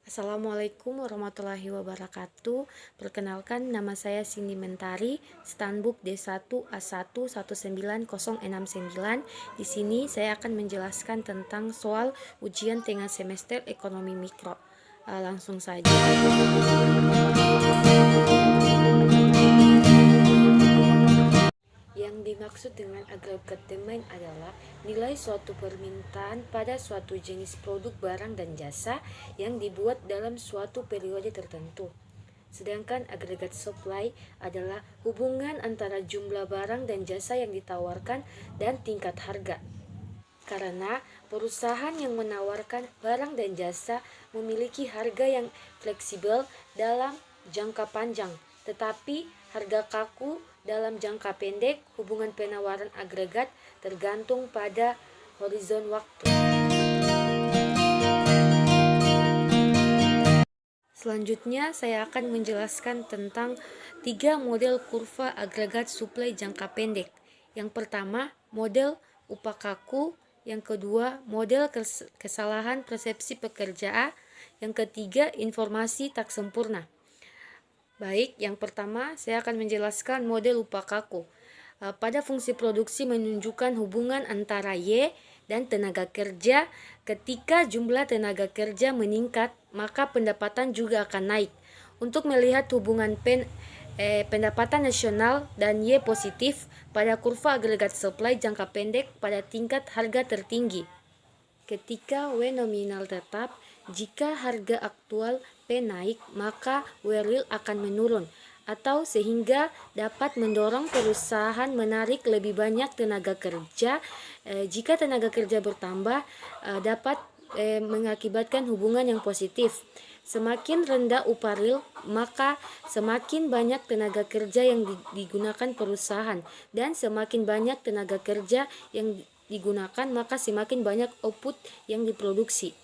Assalamualaikum warahmatullahi wabarakatuh. Perkenalkan, nama saya Cindy Mentari, Stanbook D1A119069. Di sini saya akan menjelaskan tentang soal ujian tengah semester ekonomi mikro. Langsung saja. Yang dimaksud dengan agregat demand adalah nilai suatu permintaan pada suatu jenis produk barang dan jasa yang dibuat dalam suatu periode tertentu. Sedangkan agregat supply adalah hubungan antara jumlah barang dan jasa yang ditawarkan dan tingkat harga. Karena perusahaan yang menawarkan barang dan jasa memiliki harga yang fleksibel dalam jangka panjang, tetapi harga kaku dalam jangka pendek. Hubungan penawaran agregat tergantung pada horizon waktu. Selanjutnya saya akan menjelaskan tentang 3 model kurva agregat suplai jangka pendek. Yang pertama, model upah kaku. Yang kedua, model kesalahan persepsi pekerja. Yang ketiga, informasi tak sempurna. Baik, yang pertama saya akan menjelaskan model upah kaku. Pada fungsi produksi menunjukkan hubungan antara Y dan tenaga kerja. Ketika jumlah tenaga kerja meningkat, maka pendapatan juga akan naik. Untuk melihat hubungan pendapatan nasional dan Y positif pada kurva agregat supply jangka pendek pada tingkat harga tertinggi. Ketika W nominal tetap, jika harga aktual P naik, maka W real akan menurun, atau sehingga dapat mendorong perusahaan menarik lebih banyak tenaga kerja. Jika tenaga kerja bertambah, dapat mengakibatkan hubungan yang positif. Semakin rendah upah real, maka semakin banyak tenaga kerja yang digunakan perusahaan, dan semakin banyak tenaga kerja yang digunakan, maka semakin banyak output yang diproduksi.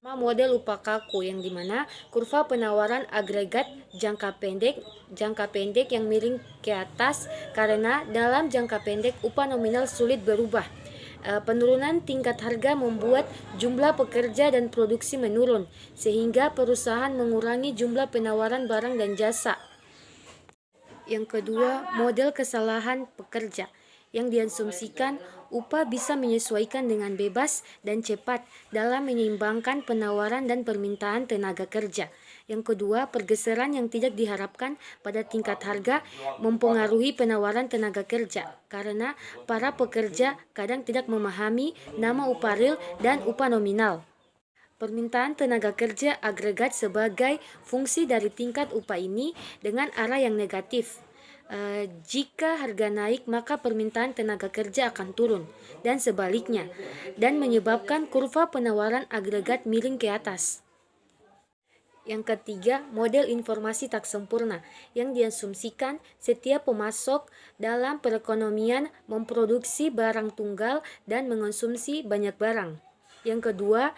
Model upah kaku yang dimana kurva penawaran agregat jangka pendek yang miring ke atas, karena dalam jangka pendek upah nominal sulit berubah. Penurunan tingkat harga membuat jumlah pekerja dan produksi menurun, sehingga perusahaan mengurangi jumlah penawaran barang dan jasa. Yang kedua, model kesalahan pekerja yang diasumsikan upah bisa menyesuaikan dengan bebas dan cepat dalam menyeimbangkan penawaran dan permintaan tenaga kerja. Yang kedua, pergeseran yang tidak diharapkan pada tingkat harga mempengaruhi penawaran tenaga kerja, karena para pekerja kadang tidak memahami nama upah real dan upah nominal. Permintaan tenaga kerja agregat sebagai fungsi dari tingkat upah ini dengan arah yang negatif. Jika harga naik, maka permintaan tenaga kerja akan turun, dan sebaliknya, dan menyebabkan kurva penawaran agregat miring ke atas. Yang ketiga, model informasi tak sempurna yang diasumsikan setiap pemasok dalam perekonomian memproduksi barang tunggal dan mengonsumsi banyak barang. Yang kedua,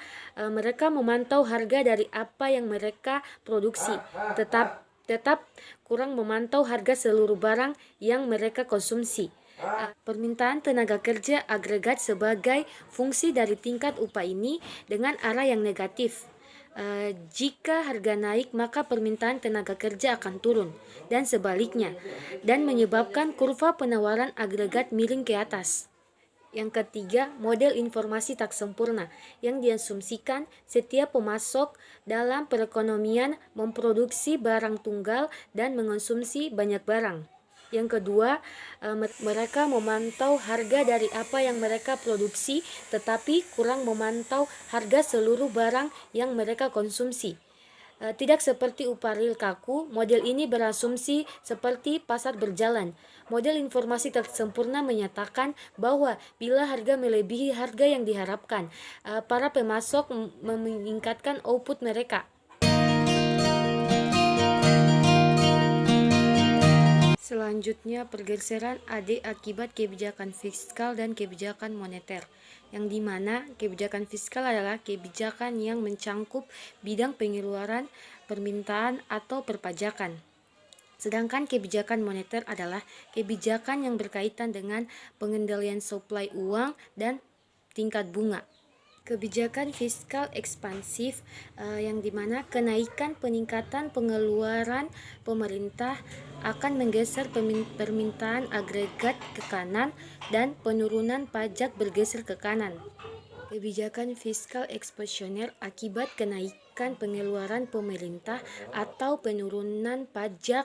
mereka memantau harga dari apa yang mereka produksi, tetap kurang memantau harga seluruh barang yang mereka konsumsi. Permintaan tenaga kerja agregat sebagai fungsi dari tingkat upah ini dengan arah yang negatif. Jika harga naik, maka permintaan tenaga kerja akan turun, dan sebaliknya, dan menyebabkan kurva penawaran agregat miring ke atas. Yang ketiga, model informasi tak sempurna yang diasumsikan setiap pemasok dalam perekonomian memproduksi barang tunggal dan mengonsumsi banyak barang. Yang kedua, mereka memantau harga dari apa yang mereka produksi, tetapi kurang memantau harga seluruh barang yang mereka konsumsi. Tidak seperti upah real kaku, model ini berasumsi seperti pasar berjalan. Model informasi tak sempurna menyatakan bahwa bila harga melebihi harga yang diharapkan, para pemasok meningkatkan output mereka. Selanjutnya, pergeseran AD akibat kebijakan fiskal dan kebijakan moneter, yang dimana kebijakan fiskal adalah kebijakan yang mencangkup bidang pengeluaran, permintaan, atau perpajakan. Sedangkan kebijakan moneter adalah kebijakan yang berkaitan dengan pengendalian suplai uang dan tingkat bunga. Kebijakan fiskal ekspansif yang dimana kenaikan peningkatan pengeluaran pemerintah akan menggeser permintaan agregat ke kanan dan penurunan pajak bergeser ke kanan. Kebijakan fiskal ekspansioner akibat kenaikan pengeluaran pemerintah atau penurunan pajak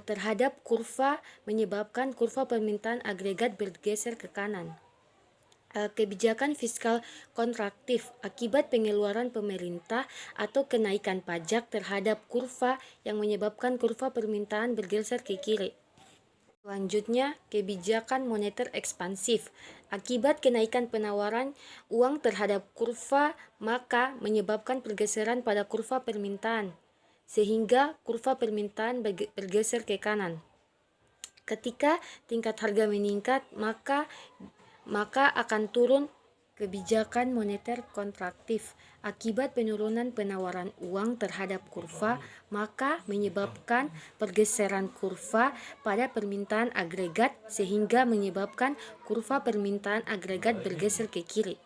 terhadap kurva menyebabkan kurva permintaan agregat bergeser ke kanan. Kebijakan fiskal kontraktif akibat pengeluaran pemerintah atau kenaikan pajak terhadap kurva yang menyebabkan kurva permintaan bergeser ke kiri. Selanjutnya, kebijakan moneter ekspansif. Akibat kenaikan penawaran uang terhadap kurva, maka menyebabkan pergeseran pada kurva permintaan, sehingga kurva permintaan bergeser ke kanan. Ketika tingkat harga meningkat, maka akan turun kebijakan moneter kontraktif. Akibat penurunan penawaran uang terhadap kurva, maka menyebabkan pergeseran kurva pada permintaan agregat sehingga menyebabkan kurva permintaan agregat bergeser ke kiri.